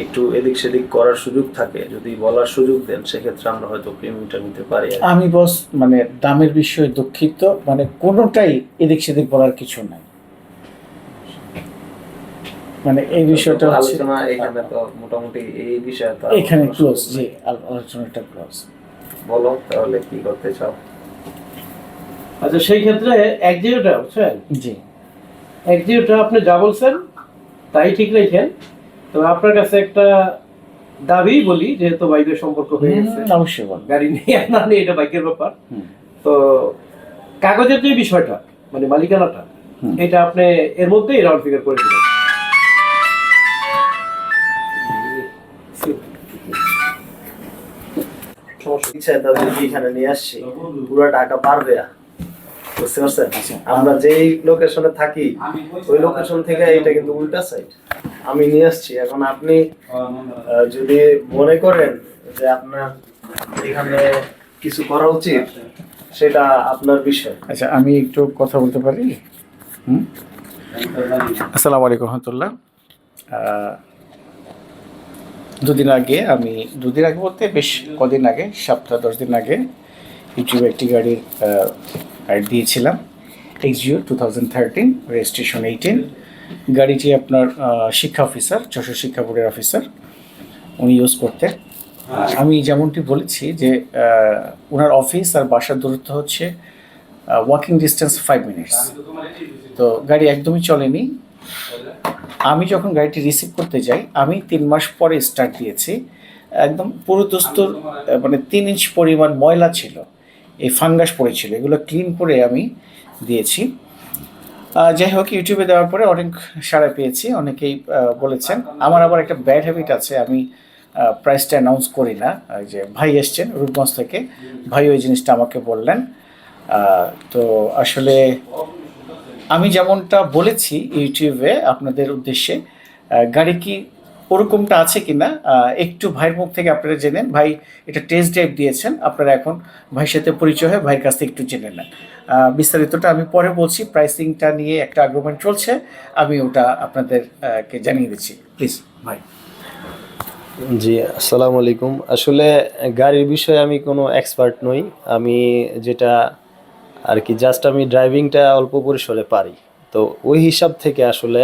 একটু এদিক সেদিক করার সুযোগ থাকে, যদি বলার সুযোগ দেন সেক্ষেত্রে আমরা হয়তো প্রিমিয়ামটা নিতে পারি আর কি। আমি বস মানে দামের বিষয়ে দুঃখিত, মানে কোনোটাই এদিক সেদিক বলার কিছু নাই, মানে এই বিষয়টা হচ্ছে আলোচনা এখানে তো মোটামুটি এই বিষয়ে তো এখানে আলোচনা ক্লোজ। শুরু জি, নাই। আলোচনাটা ক্লোজ। বলো তাহলে কি করতে চাও। আচ্ছা, সেই ক্ষেত্রে একজিওটা বুঝছেন, জি, একজিওটা আপনি যা বলছেন তাই ঠিক রেখেন। তো আপনার কাছে একটা দাবি বলি, যেহেতু বাইকের সম্পর্ক হয়ে গেছে, অবশ্যই বল। গাড়ি নিয়ে না নিয়ে এটা বাইকের ব্যাপার। হুম। তো কাগজের যে বিষয়টা মানে মালিকানাটা, হুম। এটা আপনি এর মধ্যেই রাউন্ড ফিগার করে দিবেন। ইচ্ছা তাদের এখানে নিয়ে আসছি, পুরো টাকা পারবে, বুঝতে পারছেন? আচ্ছা। আমরা যেই লোকেশনে থাকি ওই লোকেশন থেকে এটা কিন্তু উল্টা সাইড আমি নিয়ে আসছি। এখন আপনি যদি মনে করেন যে আপনার এখানে কিছু করা উচিত, সেটা আপনার বিষয়। আচ্ছা, আমি একটু কথা বলতে পারি? হুম। আসসালামু আলাইকুম রহমতুল্লাহ। দুদিন আগে বলতে বেশ কদিন আগে, সপ্তাহ 10 দিন আগে ইউটিউবে একটি গাড়ির অ্যাড দিয়েছিলাম। Axio 2013, registration 18। গাড়িটি আপনার শিক্ষা অফিসার, যশোর শিক্ষা বোর্ডের অফিসার উনি ইউজ করতেন। আমি যেমনটি বলেছি যে ওনার অফিস আর বাসার দূরত্ব হচ্ছে ওয়াকিং ডিস্টেন্স 5 মিনিটস। তো গাড়ি একদমই চলেনি। আমি যখন গাড়িটি রিসিভ করতে যাই, আমি 3 মাস পরে স্টার্ট দিয়েছি, একদম পুরো দস্তুর মানে 3 ইঞ্চ পরিমাণ ময়লা ছিল, এই ফাঙ্গাস পড়েছিল, এগুলো ক্লিন করে আমি দিয়েছি। যাই হোক, ইউটিউবে দেওয়ার পরে অনেক সাড়া পেয়েছি, অনেকেই বলেছেন। আমার আবার একটা ব্যাড হ্যাবিট আছে, আমি প্রাইসটা অ্যানাউন্স করি না। ওই যে ভাই এসছেন রূপগঞ্জ থেকে, ভাই ওই জিনিসটা আমাকে বললেন। তো আসলে আমি যেমনটা বলেছি ইউটিউবে আপনাদের উদ্দেশ্যে, গাড়ি কি ওরকমটা আছে কিনা একটু ভাইয়ের মুখ থেকে আপনারা জেনেন। ভাই এটা টেস্ট ড্রাইভ দিয়েছেন, আপনারা এখন ভাইয়ের সাথে পরিচয় হয়ে ভাইয়ের কাছ থেকে একটু জেনে নেন। বিস্তারিতটা আমি পরে বলছি, প্রাইসিংটা নিয়ে একটা আর্গুমেন্ট চলছে, আমি ওটা আপনাদেরকে জানিয়ে দিচ্ছি। প্লিজ ভাই। জি, আসসালামু আলাইকুম। আসলে গাড়ির বিষয়ে আমি কোনো এক্সপার্ট নই। আমি যেটা আর কি জাস্ট আমি ড্রাইভিংটা অল্প পরিসরে পারি। তো ওই হিসাব থেকে আসলে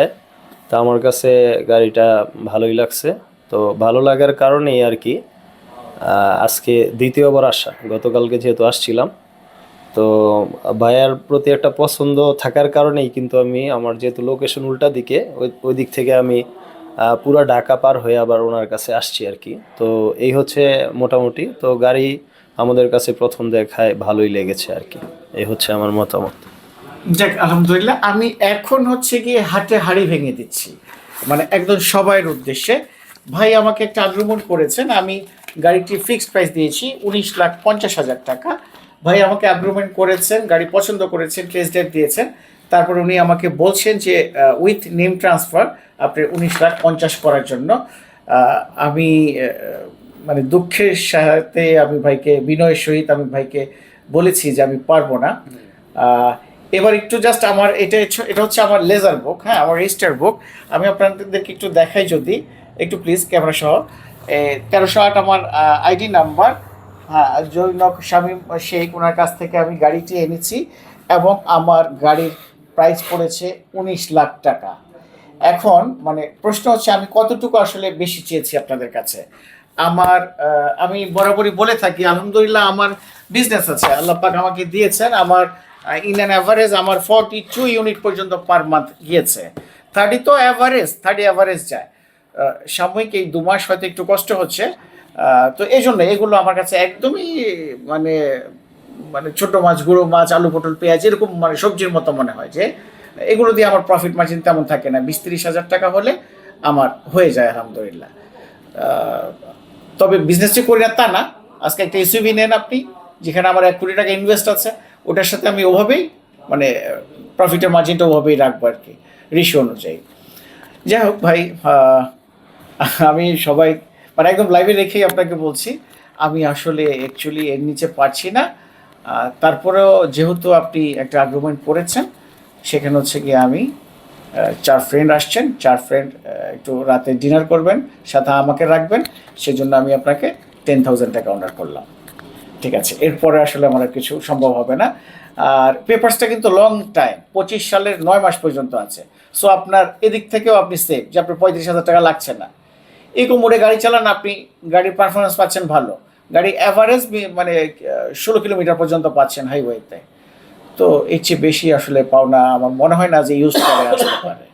তা আমার কাছে গাড়িটা ভালোই লাগছে। তো ভালো লাগার কারণেই আর কি আজকে দ্বিতীয়বার আসা। গতকালকে যেহেতু আসছিলাম, তো ভাইয়ার প্রতি একটা পছন্দ থাকার কারণেই কিন্তু আমি আমার যেহেতু লোকেশন উল্টা দিকে, ওই দিক থেকে আমি পুরা ঢাকা পার হয়ে আবার ওনার কাছে আসছি আর কি। তো এই হচ্ছে মোটামুটি। তো গাড়ি আমাদের কাছে প্রথম দেখায় ভালোই লেগেছে আর কি। এই হচ্ছে আমার মতামত। যাক, আলহামদুলিল্লাহ। আমি এখন হচ্ছে গিয়ে হাটে হাড়ি ভেঙে দিচ্ছি, মানে একদম সবাইয়ের উদ্দেশ্যে। ভাই আমাকে একটা আগ্রহণ করেছেন, আমি গাড়িটি ফিক্সড প্রাইস দিয়েছি 19,50,000 টাকা। ভাই আমাকে আগ্রহমেন্ট করেছেন, গাড়ি পছন্দ করেছেন, টেস্ট ড্রাইভ দিয়েছেন, তারপর উনি আমাকে বলছেন যে উইথ নেম ট্রান্সফার আপনি 19,50,000 করার জন্য। আমি মানে দুঃখের সাথে আমি ভাইকে, বিনয়ের সহিত আমি ভাইকে বলেছি যে আমি পারবো না। এবার একটু জাস্ট আমার এটা হচ্ছে আমার লেজার বুক, হ্যাঁ, আমার রেজিস্টার বুক। আমি আপনাদেরকে একটু দেখাই যদি, একটু প্লিজ ক্যামেরা সহ। 1308 আমার আইডি নাম্বার। হ্যাঁ, জৈনক শামীম শেখ, ওনার কাছ থেকে আমি গাড়িটি এনেছি এবং আমার গাড়ির প্রাইস পড়েছে 19 লাখ টাকা। এখন মানে প্রশ্ন হচ্ছে আমি কতটুকু আসলে বেশি চেয়েছি আপনাদের কাছে। আমি বরাবরই বলে থাকি, আলহামদুলিল্লাহ আমার বিজনেস আছে, আল্লাহ পাক আমাকে দিয়েছেন। আমার ইন অ্যান অ্যাভারেজ আমার 42 ইউনিট পর্যন্ত পার মান্থ গিয়েছে। 30 তো অ্যাভারেজ, 30 অ্যাভারেজ যায়। সাময়িক এই 2 মাস হয়তো একটু কষ্ট হচ্ছে। তো এই জন্য এগুলো আমার কাছে একদমই মানে মানে ছোট মাছ, গুঁড়ো মাছ, আলু পটল পেঁয়াজ এরকম মানে সবজির মতো মনে হয়, যে এগুলো দিয়ে আমার প্রফিট মার্জিন তেমন থাকে না। 20-30 হাজার টাকা হলে আমার হয়ে যায় আলহামদুলিল্লাহ। তবে বিজনেসটি করি না তা না। আজকে একটা এসইউভি নেন আপনি, যেখানে আমার 1 কোটি টাকা ইনভেস্ট আছে, ওটার সাথে আমি ওভাবেই মানে প্রফিটের মার্জিনটা ওভাবেই রাখবো আর কি, রেশিও অনুযায়ী। যাই হোক ভাই, আমি সবাই মানে একদম লাইভে রেখেই আপনাকে বলছি, আমি আসলে অ্যাকচুয়ালি এর নিচে পারছি না। তারপরেও যেহেতু আপনি একটা আর্গুমেন্ট করেছেন, সেখানে হচ্ছে গিয়ে আমি 4 ফ্রেন্ড আসছেন, 4 ফ্রেন্ড একটু রাতে ডিনার করবেন, সাথে আমাকে রাখবেন, সেজন্য আমি আপনাকে 10,000 টাকা অনার করলাম। ঠিক আছে, এরপরে আসলে আমার আর কিছু সম্ভব হবে না। আর পেপারসটা কিন্তু লং টাইম, 25 সালের 9 মাস পর্যন্ত আছে। সো আপনার এদিক থেকেও আপনি সেফ, যে আপনার 35,000 টাকা লাগছে না। ইকো মোডে গাড়ি চালান, আপনি গাড়ির পারফরমেন্স পাচ্ছেন ভালো, গাড়ি অ্যাভারেজ মানে 16 কিলোমিটার পর্যন্ত পাচ্ছেন হাইওয়েতে। তো এর চেয়ে বেশি আসলে পাওনা আমার মনে হয় না যে ইউজ করে আসতে পারে।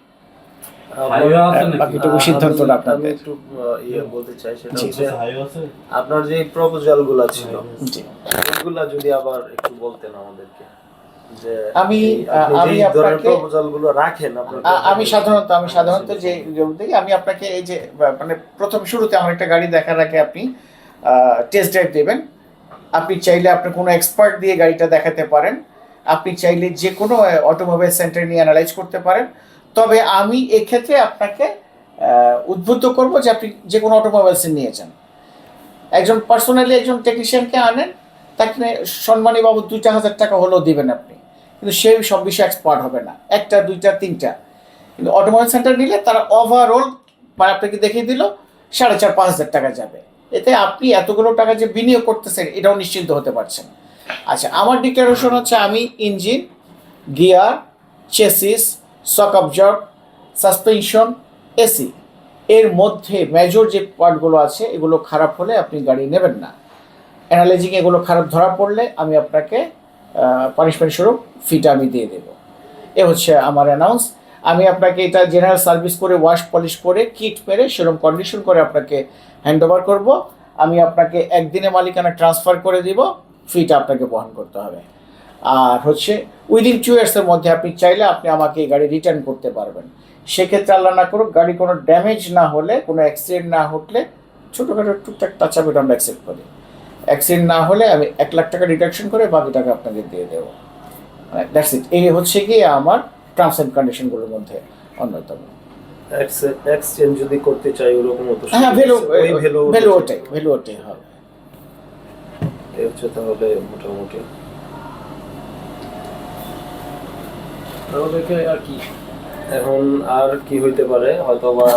বাকিটুকু সিদ্ধান্তটা আমি আপনাদের। একটু বলতে চাই, সেটা জি। হচ্ছে আপনার যে প্রপোজাল গুলা ছিল, জি। এগুলা যদি আবার একটু বলতেন আমাদেরকে, যে আমি আপনি যে ধরনের আপনাকে প্রপোজাল গুলো রাখেন আপনার। আমি সাধারণত যে দেখি, আমি আপনাকে এই যে মানে প্রথম শুরুতে আমার একটা গাড়ি দেখার আগে আপনি টেস্ট ড্রাইভ দেবেন। আপনি চাইলে আপনি কোনো এক্সপার্ট দিয়ে গাড়িটা দেখাতে পারেন, আপনি চাইলে যে কোনো অটোমোবাইল সেন্টার নিয়ে অ্যানালাইজ করতে পারেন। তবে আমি এক্ষেত্রে আপনাকে উদ্বুদ্ধ করব যে আপনি যে কোনো অটোমোবাইলসে নিয়ে যান, একজন পার্সোনালি একজন টেকনিশিয়ানকে আনেন, তাকে সম্মানী বাবদ 2,000 টাকা হলেও দিবেন আপনি, কিন্তু সেই সব বিষয়ে এক্সপার্ট হবে না, 1টা 2টা 3টা। কিন্তু অটোমোবাইল সেন্টার নিলে তারা ওভারঅল মানে আপনাকে দেখিয়ে দিল 4,500-5,000 টাকা যাবে, এতে আপনি এতগুলো টাকা যে বিনিয়োগ করতেছেন এটাও নিশ্চিন্ত হতে পারছেন। আচ্ছা, আমার ডিক্লারেশন হচ্ছে আমি ইঞ্জিন, গিয়ার, চেসিস, শক অবজার্ভ, সাসপেনশন, এসি এর মধ্যে মেজর যে পার্টগুলো আছে এগুলো খারাপ হলে আপনি গাড়ি নেবেন না। অ্যানালাইজিং এগুলো খারাপ ধরা পড়লে আমি আপনাকে পানিশমেন্ট স্বরূপ ফিটা আমি দিয়ে দেবো। এ হচ্ছে আমার অ্যানাউন্স। আমি আপনাকে এটা জেনারেল সার্ভিস করে ওয়াশ পলিশ করে কিট মেরে সেরকম কন্ডিশন করে আপনাকে হ্যান্ড ওভার করবো। আমি আপনাকে একদিনে মালিকানা ট্রান্সফার করে দিব, ফিটা আপনাকে বহন করতে হবে। আর হচ্ছে উইদিন 2 ইয়ার্সের মধ্যে আপনি চাইলে আপনি আমাকে এই গাড়ি রিটার্ন করতে পারবেন। সেক্ষেত্রে আল্লাহ না করুক গাড়ি কোনো ড্যামেজ না হলে, কোনো অ্যাক্সিডেন্ট না ঘটলে, ছোটোখাটো টুকটাক টাচ আপ আমরা অ্যাকসেপ্ট করি। অ্যাক্সিডেন্ট না হলে আমি 1 লাখ টাকা ডিডাকশন করে বাকি টাকা আপনাকে দিয়ে দেবো। That's it. এই হচ্ছে কি আমার টার্মস অ্যান্ড কন্ডিশনগুলোর মধ্যে অন্যতম। এক্সচেঞ্জ যদি করতে চাই ওরকম তো হ্যাঁ, ভ্যালু ওটাই হবে। এই হচ্ছে তাহলে মোটামুটি। আর কি এখন আর কি হইতে পারে, হয়তো বা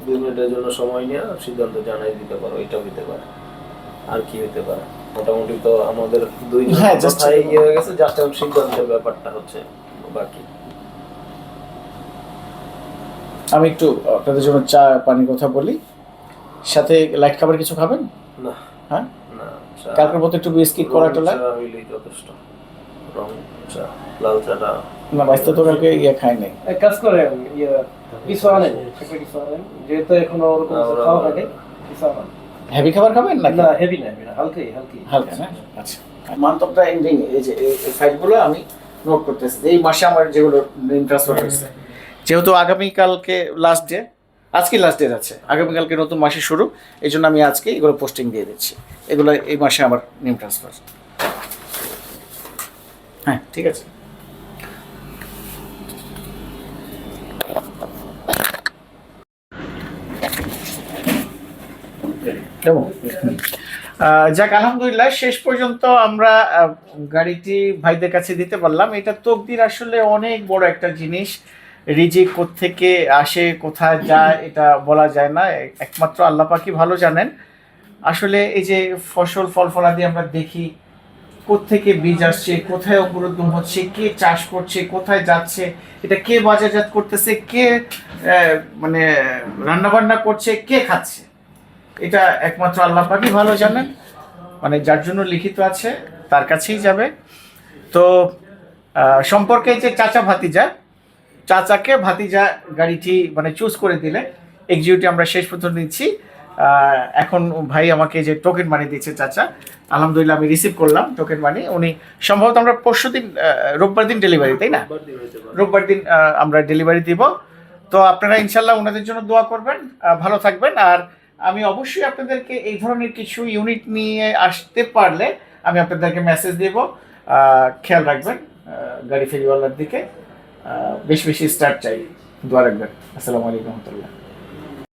2 মিনিটের জন্য সময় নিয়ে সিদ্ধান্ত জানাই দিতে পারো, এটা হইতে পারে। আর কি হইতে পারে, মোটামুটি তো আমাদের 2 কথাই হয়ে গেছে, জাস্ট এখন সিদ্ধান্তের ব্যাপারটা হচ্ছে বাকি। আমি একটু আপনাদের জন্য চা পানির কথা বলি, সাথে লাইট খাবার কিছু খাবেন? না হ্যাঁ, না, কালকের মতো একটু বিস্কিট করা টোলা হইলেই যথেষ্ট। রং চা, লাল চাটা না, বাইস্তা তো কালকে খাই নাই। এক কাজ করেন, কিছু আনেন, যেহেতু এখনো ওরকম খাওয়া হয়নি, কিছু আনেন। হেভি খাবার খাবেন নাকি? না, হেভি না, হালকাই হালকা না? আচ্ছা, মান্থ অফ দ্য এন্ডিং এই যে এই ফাইলগুলো আমি নোট করতেছি, এই মাসে আমার যেগুলো নেম ট্রান্সফার হয়েছে, যেহেতু আগামীকালকে লাস্ট ডে, আজকে লাস্ট ডে আছে, আগামীকালকে নতুন মাসে শুরু, এই জন্য আমি আজকে এগুলো পোস্টিং দিয়ে দিচ্ছি। এগুলো এই মাসে আমার নেম ট্রান্সফার। হ্যাঁ, ঠিক আছে। যাক, আলহামদুলিল্লাহ শেষ পর্যন্ত আমরা গাড়িটি ভাইদের কাছে দিতে পারলাম। এটা তকদির, আসলে অনেক বড় একটা জিনিস। রিজিক কোত্থেকে আসে কোথায় যায় এটা বলা যায় না, একমাত্র আল্লাহ পাকই ভালো জানেন। আসলে এই যে ফসল ফল ফলাদি আমরা দেখি, কোত্থেকে বীজ আসছে, কোথায় অঙ্কুরোদ্গম হচ্ছে, কে চাষ করছে, কোথায় যাচ্ছে, এটা কে বাজারজাত করতেছে, কে মানে রান্নাবান্না করছে, কে খাচ্ছে, এটা একমাত্র আল্লাহ পাকই ভালো জানেন। মানে যার জন্য লিখিত আছে তার কাছেই যাবে। তো সম্পর্কে যে চাচা ভাতিজা, চাচাকে ভাতিজা গাড়িটি মানে চুজ করে দিলে এক্সিকিউটিভ আমরা শেষ পর্যন্ত নিচ্ছি। এখন ভাই আমাকে যে টোকেন মানি দিচ্ছে চাচা, আলহামদুলিল্লাহ আমি রিসিভ করলাম টোকেন মানি। উনি সম্ভবত আমরা পরশুদিন রোববার দিন ডেলিভারি, তাই না? রোববার দিন আমরা ডেলিভারি দিব। তো আপনারা ইনশাল্লাহ ওনাদের জন্য দোয়া করবেন, ভালো থাকবেন। আর আমি অবশ্যই আপনাদেরকে এই ধরনের কিছু ইউনিট নিয়ে আসতে পারলে আমি আপনাদেরকে মেসেজ দেব, খেয়াল রাখবেন গাড়ি ফেরিওয়ালার দিকে। বেশি বেশি স্টার্ট চাই, দোয়া রাখবেন। আসসালামু আলাইকুম রহমতুল্লাহ।